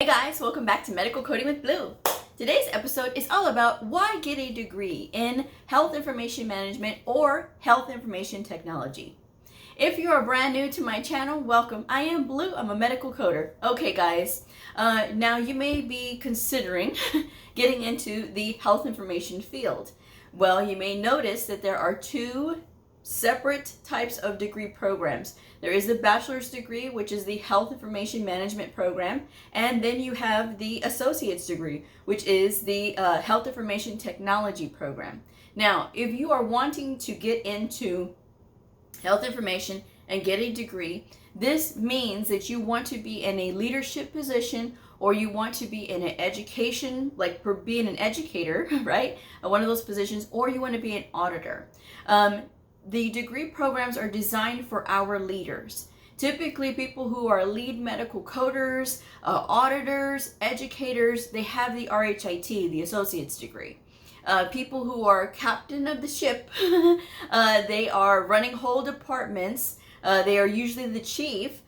Hey guys, welcome back to Medical Coding with Blue. Today's episode is all about why get a degree in health information management or health information technology. If you are brand new to my channel, welcome. I am Blue, I'm a medical coder. Okay guys, now you may be considering getting into the health information field. Well, you may notice that there are two separate types of degree programs. There is the bachelor's degree, which is the health information management program, and then you have the associate's degree, which is the health information technology program. Now, if you are wanting to get into health information and get a degree, this means that you want to be in a leadership position, or you want to be in an education, like for being an educator, right? One of those positions, or you want to be an auditor. The degree programs are designed for our leaders. Typically, people who are lead medical coders, auditors, educators, they have the RHIT, the associate's degree. People who are captain of the ship, they are running whole departments, they are usually the chief.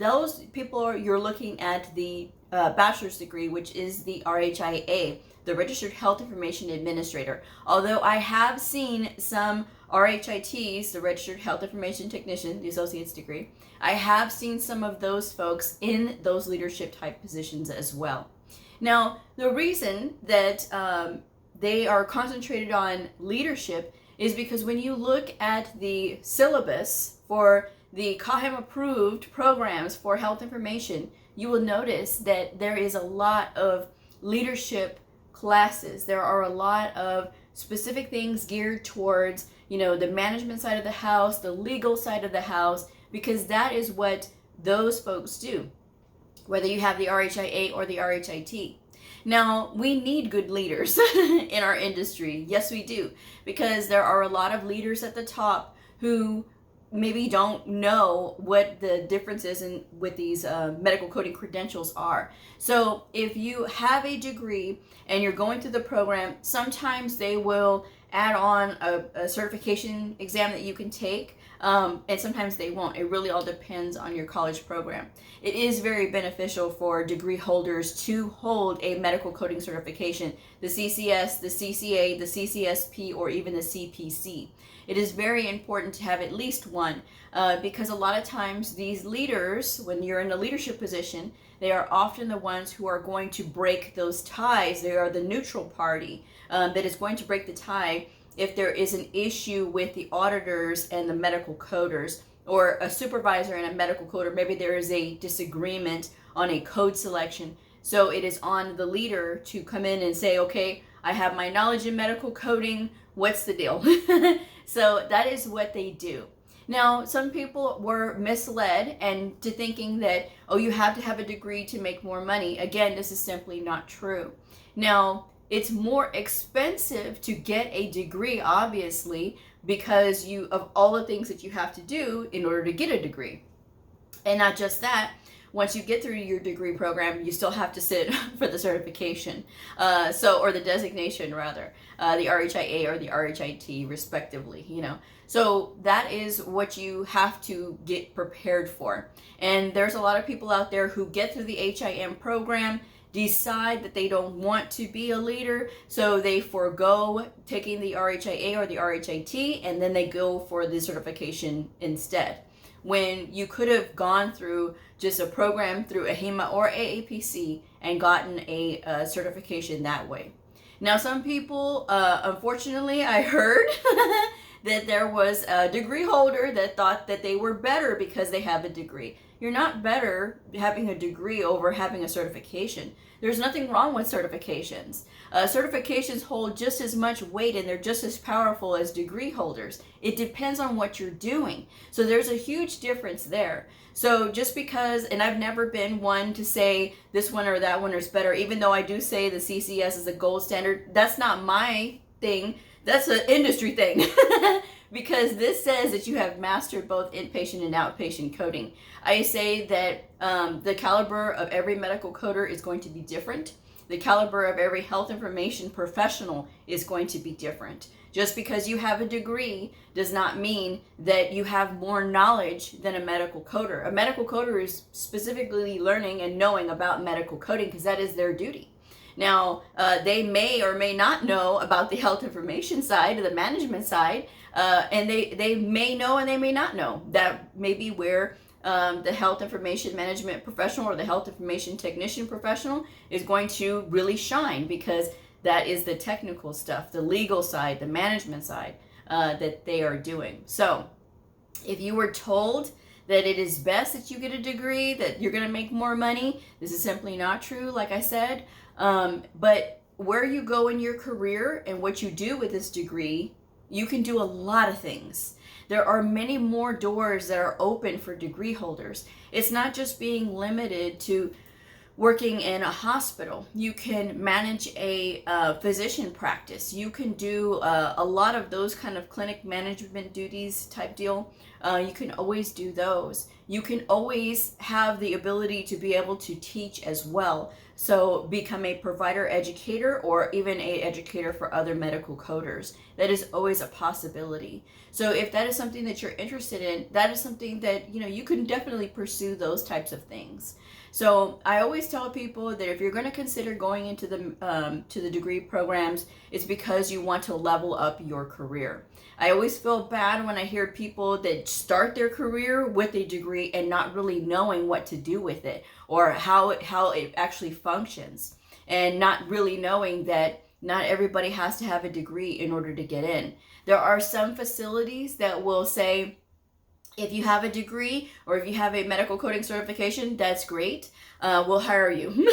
Those people you're looking at the bachelor's degree, which is the RHIA, the Registered Health Information Administrator. Although I have seen some RHITs, the Registered Health Information Technician, the associate's degree, I have seen some of those folks in those leadership type positions as well. Now, the reason that they are concentrated on leadership is because when you look at the syllabus for the CAHIMA approved programs for health information, you will notice that there is a lot of leadership classes. There are a lot of specific things geared towards, the management side of the house, the legal side of the house, because that is what those folks do, whether you have the RHIA or the RHIT. Now, we need good leaders in our industry. Yes, we do, because there are a lot of leaders at the top who maybe don't know what the differences with these medical coding credentials are. So if you have a degree and you're going through the program, sometimes they will add on a certification exam that you can take, and sometimes they won't. It really all depends on your college program. It is very beneficial for degree holders to hold a medical coding certification, the CCS, the CCA, the CCSP, or even the CPC. It is very important to have at least one, because a lot of times these leaders, when you're in a leadership position, they are often the ones who are going to break those ties. They are the neutral party that is going to break the tie if there is an issue with the auditors and the medical coders, or a supervisor and a medical coder. Maybe there is a disagreement on a code selection. So it is on the leader to come in and say, okay, I have my knowledge in medical coding, what's the deal? So that is what they do. Now, some people were misled and to thinking that, oh, you have to have a degree to make more money. Again, this is simply not true. Now, it's more expensive to get a degree, obviously, because of all the things that you have to do in order to get a degree. And not just that, once you get through your degree program, you still have to sit for the certification, or the designation rather, the RHIA or the RHIT respectively, So that is what you have to get prepared for. And there's a lot of people out there who get through the HIM program, decide that they don't want to be a leader, so they forego taking the RHIA or the RHIT, and then they go for the certification instead, when you could have gone through just a program through AHIMA or AAPC and gotten a certification that way. Now, some people, unfortunately, I heard that there was a degree holder that thought that they were better because they have a degree. You're not better having a degree over having a certification. There's nothing wrong with certifications. Certifications hold just as much weight and they're just as powerful as degree holders. It depends on what you're doing. So there's a huge difference there. So just because, and I've never been one to say this one or that one is better, even though I do say the CCS is a gold standard, that's not my thing. That's an industry thing. Because this says that you have mastered both inpatient and outpatient coding. I say that the caliber of every medical coder is going to be different. The caliber of every health information professional is going to be different. Just because you have a degree does not mean that you have more knowledge than a medical coder. A medical coder is specifically learning and knowing about medical coding because that is their duty. Now, they may or may not know about the health information side, the management side, and they may know and they may not know. That may be where the health information management professional or the health information technician professional is going to really shine, because that is the technical stuff, the legal side, the management side that they are doing. So if you were told that it is best that you get a degree, that you're going to make more money, this is simply not true, like I said. But where you go in your career and what you do with this degree, you can do a lot of things. There are many more doors that are open for degree holders. It's not just being limited to working in a hospital. You can manage a physician practice. You can do a lot of those kind of clinic management duties type deal. You can always do those. You can always have the ability to be able to teach as well. So become a provider educator or even a educator for other medical coders. That is always a possibility. So if that is something that you're interested in, that is something that, you can definitely pursue those types of things. So I always tell people that if you're going to consider going into the degree programs, it's because you want to level up your career. I always feel bad when I hear people that start their career with a degree and not really knowing what to do with it or how it actually functions, and not really knowing that not everybody has to have a degree in order to get in. There are some facilities that will say, if you have a degree or if you have a medical coding certification, that's great. We'll hire you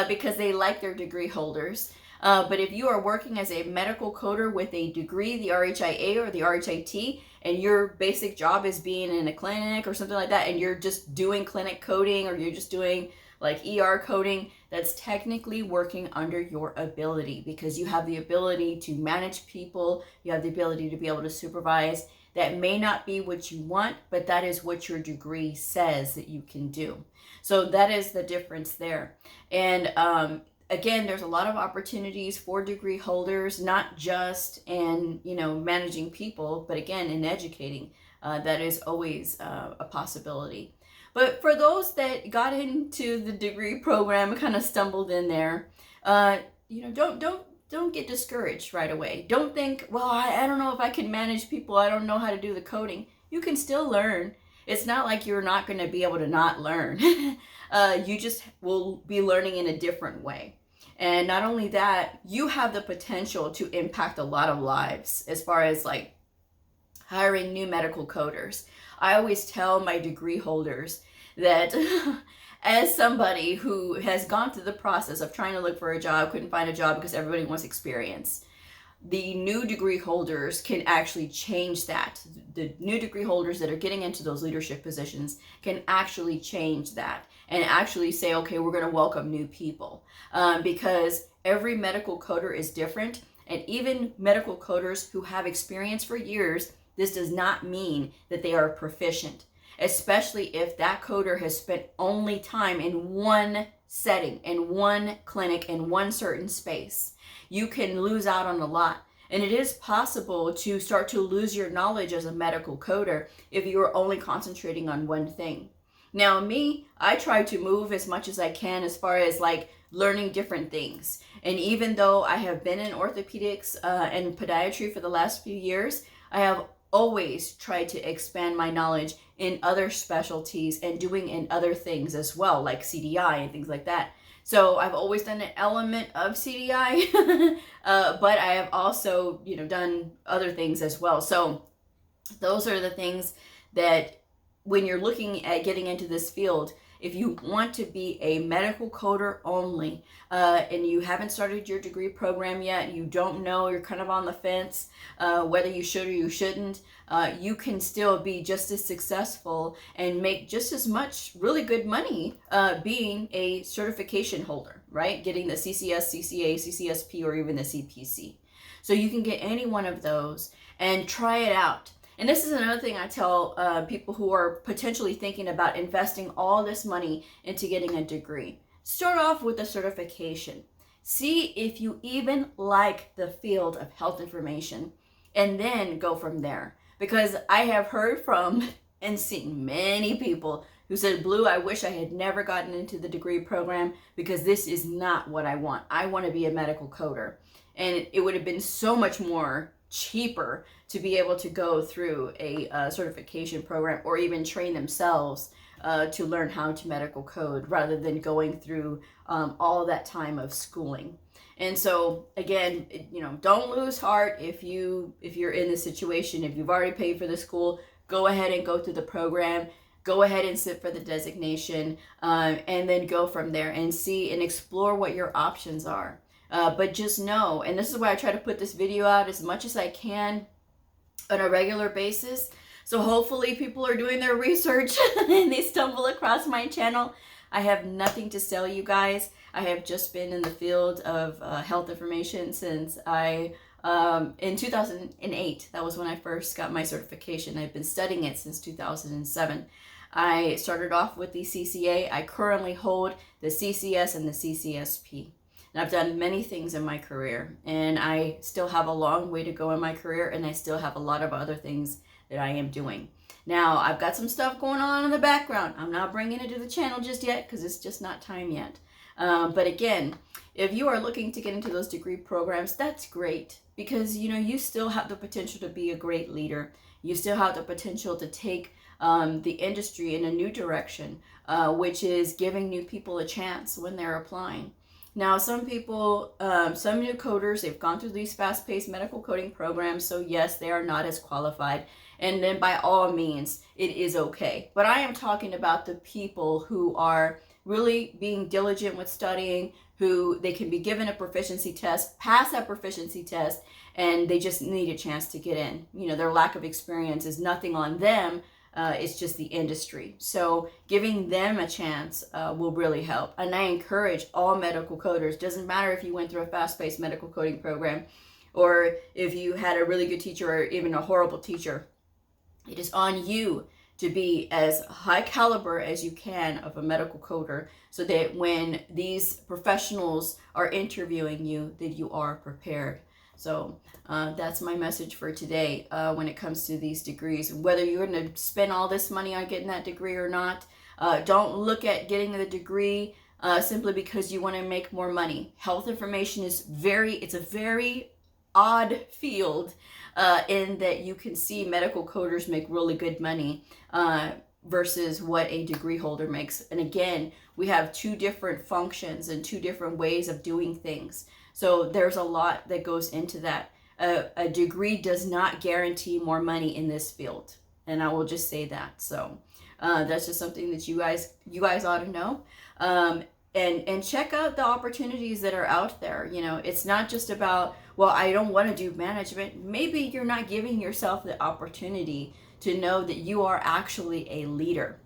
because they like their degree holders. But if you are working as a medical coder with a degree, the RHIA or the RHIT, and your basic job is being in a clinic or something like that, and you're just doing clinic coding or you're just doing like ER coding, that's technically working under your ability, because you have the ability to manage people, you have the ability to be able to supervise. That may not be what you want, but that is what your degree says that you can do. So that is the difference there. And again, there's a lot of opportunities for degree holders, not just in, managing people, but again, in educating. That is always a possibility. But for those that got into the degree program and kind of stumbled in there, don't get discouraged right away. Don't think, well, I don't know if I can manage people. I don't know how to do the coding. You can still learn. It's not like you're not going to be able to not learn. You just will be learning in a different way. And not only that, you have the potential to impact a lot of lives as far as like hiring new medical coders. I always tell my degree holders that as somebody who has gone through the process of trying to look for a job, couldn't find a job because everybody wants experience, the new degree holders can actually change that. The new degree holders that are getting into those leadership positions can actually change that and actually say, okay, we're going to welcome new people, because every medical coder is different. And even medical coders who have experience for years, this does not mean that they are proficient, especially if that coder has spent only time in one setting, in one clinic, in one certain space. You can lose out on a lot. And it is possible to start to lose your knowledge as a medical coder if you are only concentrating on one thing. Now, me, I try to move as much as I can as far as like learning different things. And even though I have been in orthopedics and podiatry for the last few years, I have always tried to expand my knowledge in other specialties and doing in other things as well, like CDI and things like that. So I've always done an element of CDI, but I have also, done other things as well. So those are the things that when you're looking at getting into this field, if you want to be a medical coder only, and you haven't started your degree program yet, you don't know, you're kind of on the fence, whether you should or you shouldn't, you can still be just as successful and make just as much really good money being a certification holder, right? Getting the CCS, CCA, CCSP, or even the CPC. So you can get any one of those and try it out. And this is another thing I tell people who are potentially thinking about investing all this money into getting a degree. Start off with a certification. See if you even like the field of health information, and then go from there. Because I have heard from and seen many people who said, Bleu, I wish I had never gotten into the degree program because this is not what I want. I want to be a medical coder. And it would have been so much more cheaper to be able to go through a certification program or even train themselves to learn how to medical code rather than going through all that time of schooling. And so again, don't lose heart if you're in this situation. If you've already paid for the school, go ahead and go through the program. Go ahead and sit for the designation, and then go from there and see and explore what your options are. But just know, and this is why I try to put this video out as much as I can on a regular basis. So hopefully people are doing their research and they stumble across my channel. I have nothing to sell you guys. I have just been in the field of health information since in 2008. That was when I first got my certification. I've been studying it since 2007. I started off with the CCA. I currently hold the CCS and the CCSP. And I've done many things in my career, and I still have a long way to go in my career, and I still have a lot of other things that I am doing. Now, I've got some stuff going on in the background. I'm not bringing it to the channel just yet because it's just not time yet. But again, if you are looking to get into those degree programs, that's great because, you still have the potential to be a great leader. You still have the potential to take the industry in a new direction, which is giving new people a chance when they're applying. Now, some people, some new coders, they've gone through these fast-paced medical coding programs, so yes, they are not as qualified. And then by all means, it is okay. But I am talking about the people who are really being diligent with studying, who they can be given a proficiency test, pass that proficiency test, and they just need a chance to get in. Their lack of experience is nothing on them. It's just the industry. So giving them a chance will really help. And I encourage all medical coders, doesn't matter if you went through a fast-paced medical coding program or if you had a really good teacher or even a horrible teacher. It is on you to be as high caliber as you can of a medical coder so that when these professionals are interviewing you, that you are prepared. So that's my message for today when it comes to these degrees. Whether you're going to spend all this money on getting that degree or not, don't look at getting the degree simply because you want to make more money. Health information is it's a very odd field in that you can see medical coders make really good money versus what a degree holder makes. And again, we have two different functions and two different ways of doing things. So there's a lot that goes into that. A degree does not guarantee more money in this field. And I will just say that. So that's just something that you guys ought to know. And check out the opportunities that are out there. It's not just about, well, I don't want to do management. Maybe you're not giving yourself the opportunity to know that you are actually a leader.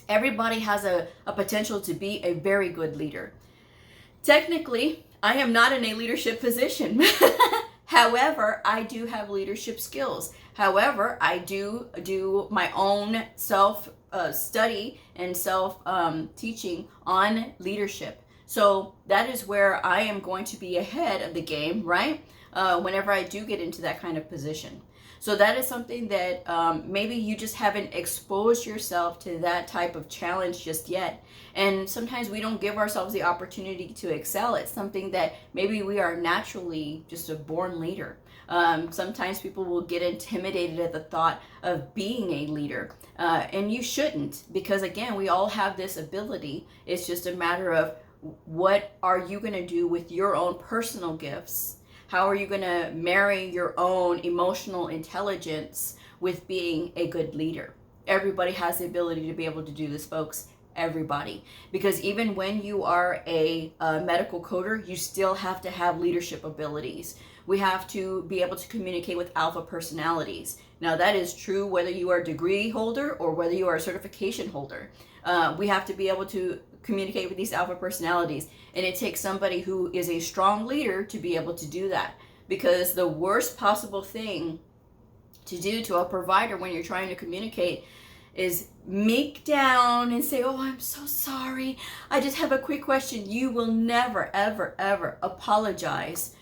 Everybody has a potential to be a very good leader. Technically, I am not in a leadership position. However, I do have leadership skills. However, I do my own self-study and self-teaching on leadership. So that is where I am going to be ahead of the game, right? Whenever I do get into that kind of position. So that is something that maybe you just haven't exposed yourself to that type of challenge just yet. And sometimes we don't give ourselves the opportunity to excel. It's something that maybe we are naturally just a born leader. Sometimes people will get intimidated at the thought of being a leader. And you shouldn't, because again, we all have this ability. It's just a matter of what are you going to do with your own personal gifts? How are you going to marry your own emotional intelligence with being a good leader? Everybody has the ability to be able to do this, folks. Everybody. Because even when you are a medical coder, you still have to have leadership abilities. We have to be able to communicate with alpha personalities. Now that is true whether you are a degree holder or whether you are a certification holder. We have to be able to communicate with these alpha personalities. And it takes somebody who is a strong leader to be able to do that. Because the worst possible thing to do to a provider when you're trying to communicate is meek down and say, oh, I'm so sorry, I just have a quick question. You will never, ever, ever apologize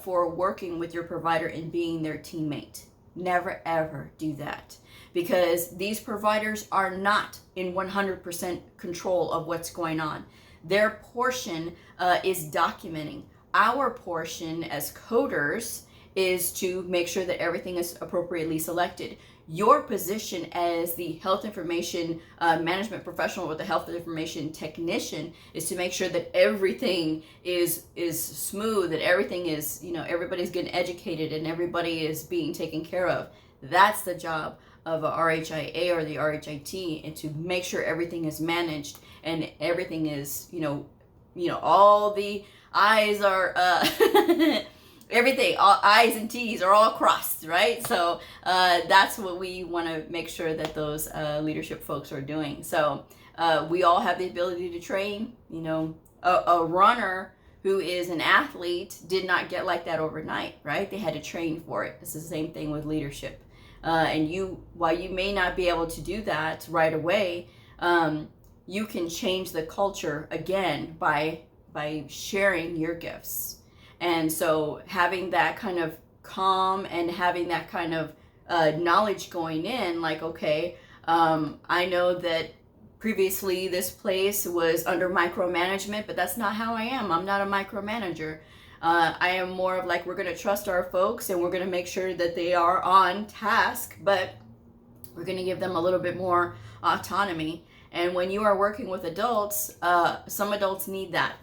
for working with your provider and being their teammate. Never, ever do that, because these providers are not in 100% control of what's going on. Their portion is documenting. Our portion as coders is to make sure that everything is appropriately selected. Your position as the health information management professional with the health information technician is to make sure that everything is smooth, that everything is, everybody's getting educated and everybody is being taken care of. That's the job of a RHIA or the RHIT, and to make sure everything is managed and everything is, all the I's are everything, all I's and T's are all crossed, right? So that's what we want to make sure that those leadership folks are doing. So we all have the ability to train. A runner who is an athlete did not get like that overnight, right? They had to train for it. It's the same thing with leadership. And while you may not be able to do that right away, you can change the culture again by sharing your gifts. And so having that kind of calm and having that kind of knowledge going in, like, okay, I know that previously this place was under micromanagement, but that's not how I am. I'm not a micromanager. I am more of like, we're going to trust our folks and we're going to make sure that they are on task, but we're going to give them a little bit more autonomy. And when you are working with adults, some adults need that.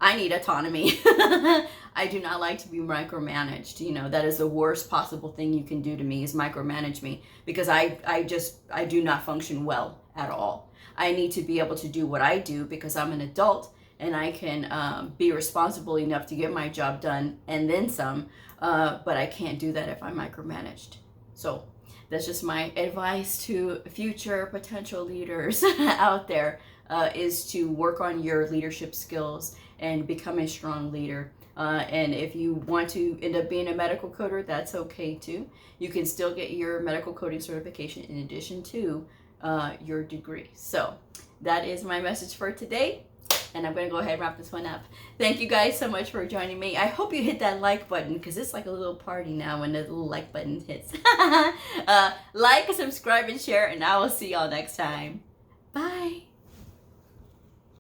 I need autonomy. I do not like to be micromanaged. That is the worst possible thing you can do to me, is micromanage me, because I do not function well at all. I need to be able to do what I do because I'm an adult and I can be responsible enough to get my job done and then some, but I can't do that if I'm micromanaged. So that's just my advice to future potential leaders out there, is to work on your leadership skills and become a strong leader. And if you want to end up being a medical coder, that's okay too. You can still get your medical coding certification in addition to your degree. So that is my message for today. And I'm going to go ahead and wrap this one up. Thank you guys so much for joining me. I hope you hit that like button, because it's like a little party now when the little like button hits. Like, subscribe, and share, and I will see y'all next time. Bye.